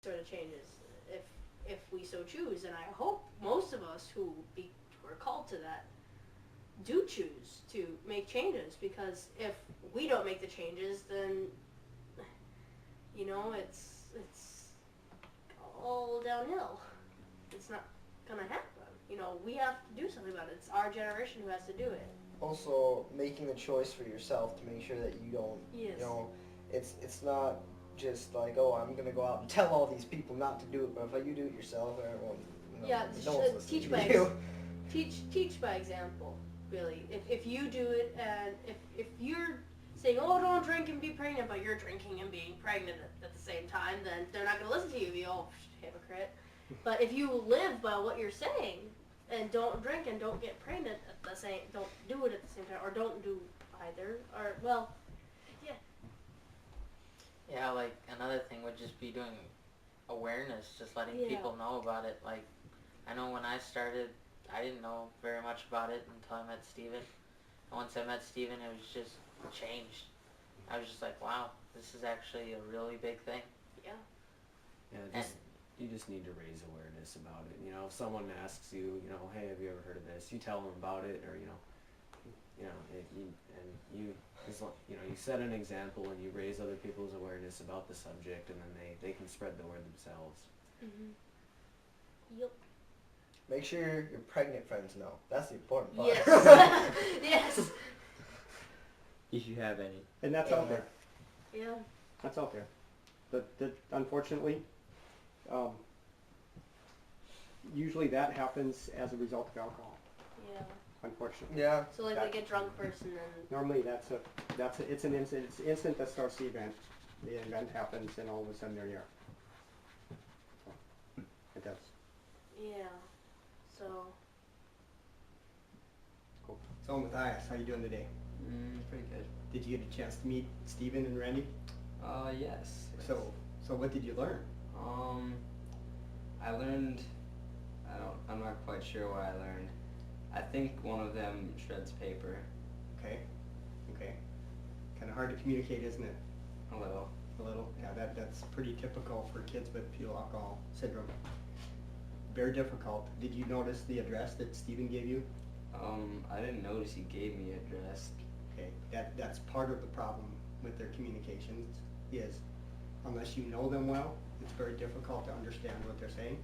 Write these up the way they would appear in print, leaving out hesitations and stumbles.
sort of changes if we so choose, and I hope most of us who are called to that do choose to make changes, because if we don't make the changes, then it's all downhill. It's not gonna happen. We have to do something about it. It's our generation who has to do it. Also, making the choice for yourself to make sure that you don't, Yes. it's not just like, oh, I'm going to go out and tell all these people not to do it, but if you do it yourself, everyone, Yeah, no one's listening teach to by you. teach by example, really. If you do it, and if you're saying, oh, don't drink and be pregnant, but you're drinking and being pregnant at the same time, then they're not going to listen to you. Oh, hypocrite. But if you live by what you're saying, and don't drink and don't get pregnant at the same, don't do it at the same time, or don't do either, or, well, yeah. Yeah, like another thing would just be doing awareness, just letting Yeah. people know about it. Like, I know when I started, I didn't know very much about it until I met Steven. And once I met Steven, it was just changed. I was just like, wow, this is actually a really big thing. Yeah. Yeah, you just need to raise awareness about it. If someone asks you, hey, have you ever heard of this? You tell them about it, or you set an example and you raise other people's awareness about the subject, and then they can spread the word themselves. Yep. Make sure your pregnant friends know. That's the important part. Yes. Yes. If you have any. And that's out there. Yeah. That's out there. But unfortunately, usually that happens as a result of alcohol. Yeah. Unfortunately. Yeah. So like they get drunk first and then. Normally it's an instant that starts the event. The event happens and all of a sudden they're here. So, it does. Yeah. So. Cool. So Matthias, how you doing today? Pretty good. Did you get a chance to meet Steven and Randy? Yes. So what did you learn? I learned, I'm not quite sure what I learned. I think one of them shreds paper. Okay. Kind of hard to communicate, isn't it? A little. A little. Yeah, that's pretty typical for kids with fetal alcohol syndrome. Very difficult. Did you notice the address that Steven gave you? I didn't notice he gave me an address. Okay, that's part of the problem with their communications is unless you know them well, it's very difficult to understand what they're saying.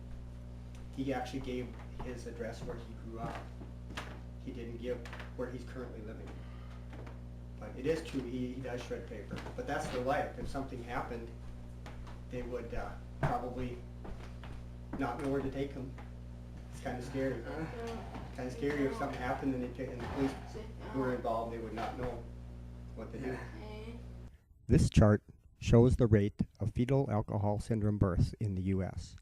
He actually gave his address where he grew up. He didn't give where he's currently living. But it is true, he does shred paper. But that's their life. If something happened, they would probably not know where to take him. It's kind of scary. Kind of scary if something happened and the police who were involved, they would not know what to do. This chart shows the rate of fetal alcohol syndrome births in the U.S.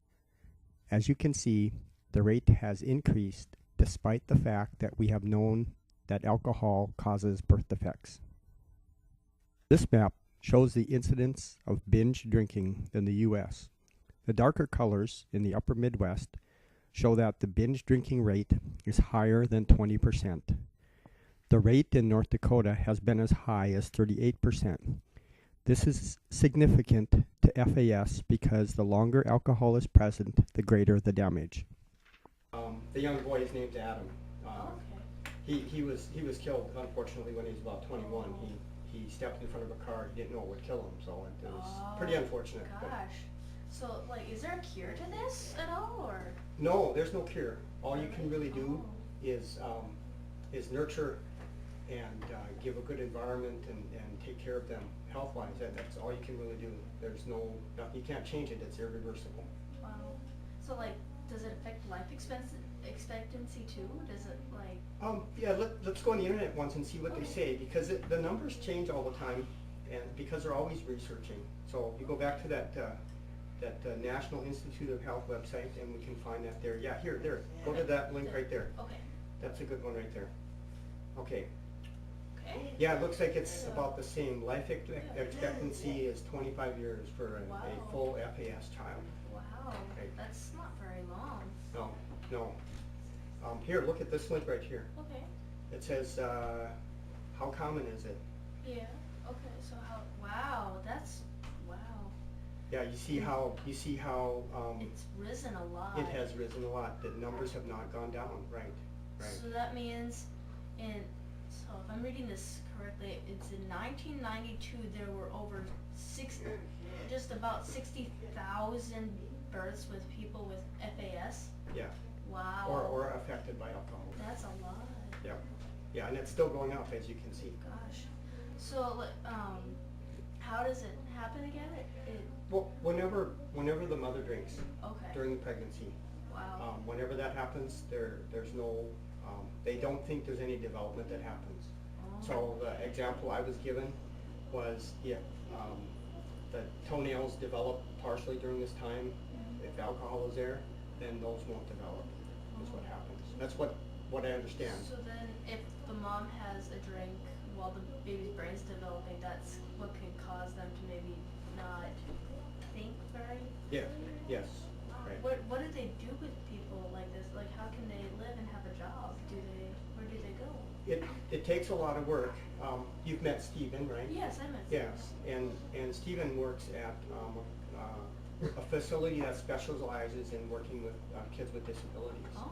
As you can see, the rate has increased despite the fact that we have known that alcohol causes birth defects. This map shows the incidence of binge drinking in the U.S. The darker colors in the upper Midwest show that the binge drinking rate is higher than 20%. The rate in North Dakota has been as high as 38%. This is significant to FAS because the longer alcohol is present, the greater the damage. The young boy, his name's Adam. He was killed, unfortunately, when he was about 21. He stepped in front of a car. He didn't know it would kill him, so it was pretty unfortunate. Gosh. So, like, is there a cure to this at all, or? No, there's no cure. All you can really do is nurture and give a good environment and take care of them health-wise. That's all you can really do. There's you can't change it. It's irreversible. Wow. So, like, does it affect life expectancy too? Does it, like? Yeah, let's go on the internet once and see what they say, because the numbers change all the time, and because they're always researching. So you go back to that National Institute of Health website, and we can find that there. Yeah, there. Go to that link right there. Okay. That's a good one right there. Okay. Okay. Yeah, it looks like it's about the same. Life expectancy is 25 years for a full FAS child. Wow. Okay. That's not very long. No. Here, look at this link right here. Okay. It says, how common is it? Yeah. Okay. So wow. Wow. Yeah, you see how It's risen a lot. it has risen a lot. The numbers have not gone down. Right. So that means so if I'm reading this correctly, it's in 1992 there were over just about 60,000 births with people with FAS. Yeah. Wow. Or affected by alcohol. That's a lot. Yeah. Yeah, and it's still going up, as you can see. Gosh. So how does it happen again? Well, whenever the mother drinks Okay. during the pregnancy, Wow. whenever that happens, there's no, they don't think there's any development that happens. Oh. So the example I was given was if the toenails develop partially during this time, if alcohol is there, then those won't develop, is what happens. That's what I understand. So then if the mom has a drink while the baby's brain's developing, that's what can cause them to maybe not think very? Yeah, yes, right. What do they do with people like this? Like, how can they live and have a job? Where do they go? It takes a lot of work. You've met Stephen, right? Yes, I met. Yes, and Stephen works at a facility that specializes in working with kids with disabilities. Oh.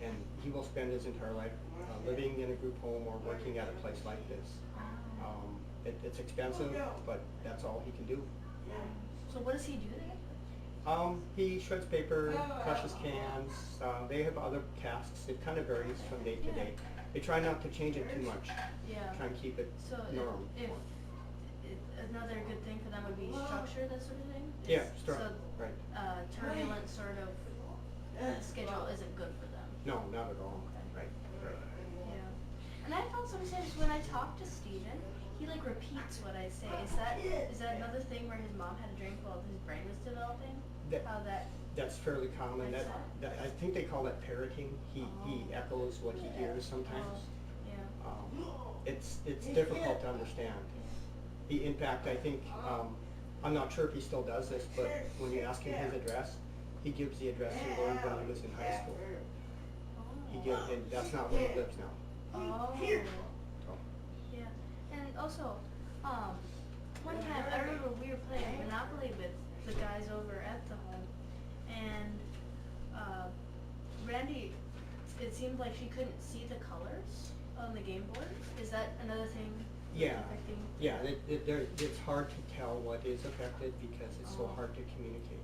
And he will spend his entire life living in a group home or working at a place like this. It's expensive, but that's all he can do. So what does he do there? He shreds paper, crushes cans. They have other tasks. It kind of varies from day to day. They try not to change it too much. Yeah. Try and keep it So normal. if another good thing for them would be structure, that sort of thing? Yeah, So right. turbulent sort of schedule isn't good for them. No, not at all. Okay. Right. Yeah. And I found sometimes when I talk to Steven, he like repeats what I say. Is that another thing where his mom had a drink while his brain was developing? How that That's fairly common. That I think they call that parroting. He echoes what he hears sometimes. Yeah. It's difficult to understand. In fact, I think I'm not sure if he still does this, but when you ask him his address, he gives the address he learned when he was in high school. And that's not where he lives now. Oh. So, Yeah. And also, one time I remember we were playing Monopoly with the guys over at the home, and Randy, it seemed like she couldn't see the colors on the game board. Is that another thing? yeah, Affecting? yeah. It's hard to tell what is affected because it's so hard to communicate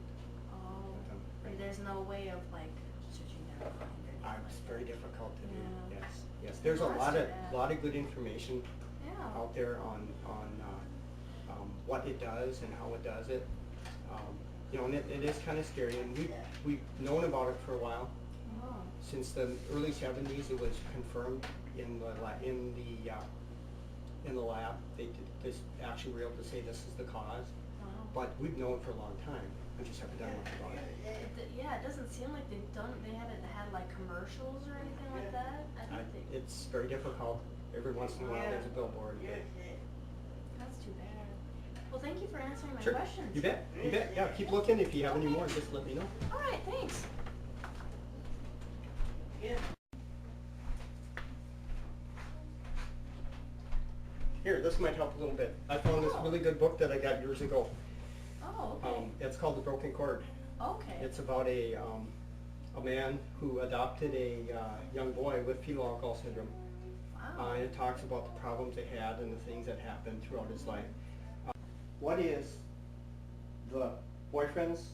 Oh. with them. And there's no way of like searching down behind or anything It's like very that. difficult to do. Yeah. Yes. There's a Well, that's lot too of good information Yeah. out there on what it does and how it does it. And it is kind of scary, and we've known about it for a while. Oh. Since the early '70s, it was confirmed in the lab. They actually were able to say this is the cause, Wow. but we've known for a long time. We just haven't done much about it. Yeah, it doesn't seem like they haven't had like commercials or anything like that. I don't think. It's very difficult. Every once in a while, there's a billboard. That's too bad. Well, thank you for answering my Sure. questions. You bet. Yeah, keep looking. If you have any more, just let me know. All right, thanks. Here, this might help a little bit. I found this really good book that I got years ago. Oh, okay. It's called The Broken Cord. Okay. It's about a man who adopted a young boy with fetal alcohol syndrome. Wow. And it talks about the problems they had and the things that happened throughout his life. What is the boyfriend's,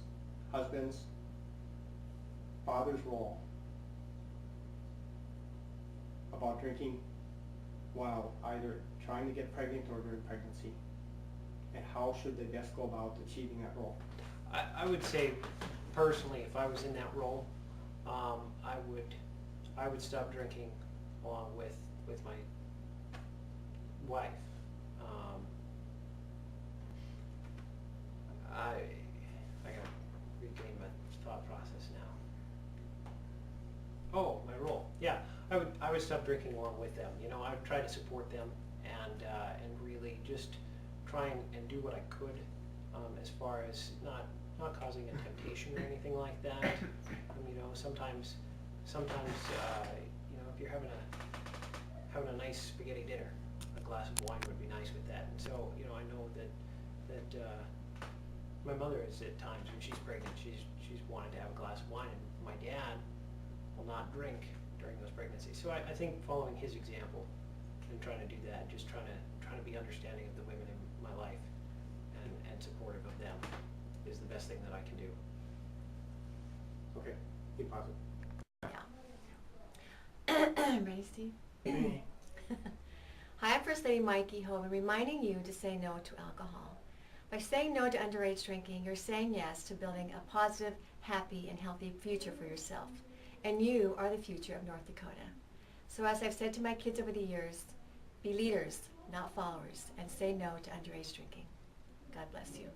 husband's, father's role about drinking while either trying to get pregnant or during pregnancy? And how should they best go about achieving that role? I would say, personally, if I was in that role, I would stop drinking along with my wife. I gotta regain my thought process now. Oh, my role. Yeah, I would stop drinking along with them. I would try to support them and really just try and do what I could as far as not causing a temptation or anything like that. Sometimes if you're having a nice spaghetti dinner, a glass of wine would be nice with that. And so I know that My mother is at times when she's pregnant, she's wanted to have a glass of wine, and my dad will not drink during those pregnancies. So I think following his example and trying to do that, just trying to be understanding of the women in my life and supportive of them is the best thing that I can do. Okay, be positive. Ready, Steve? Hi, I'm First Lady Mikey Hogan, reminding you to say no to alcohol. By saying no to underage drinking, you're saying yes to building a positive, happy, and healthy future for yourself. And you are the future of North Dakota. So as I've said to my kids over the years, be leaders, not followers, and say no to underage drinking. God bless you.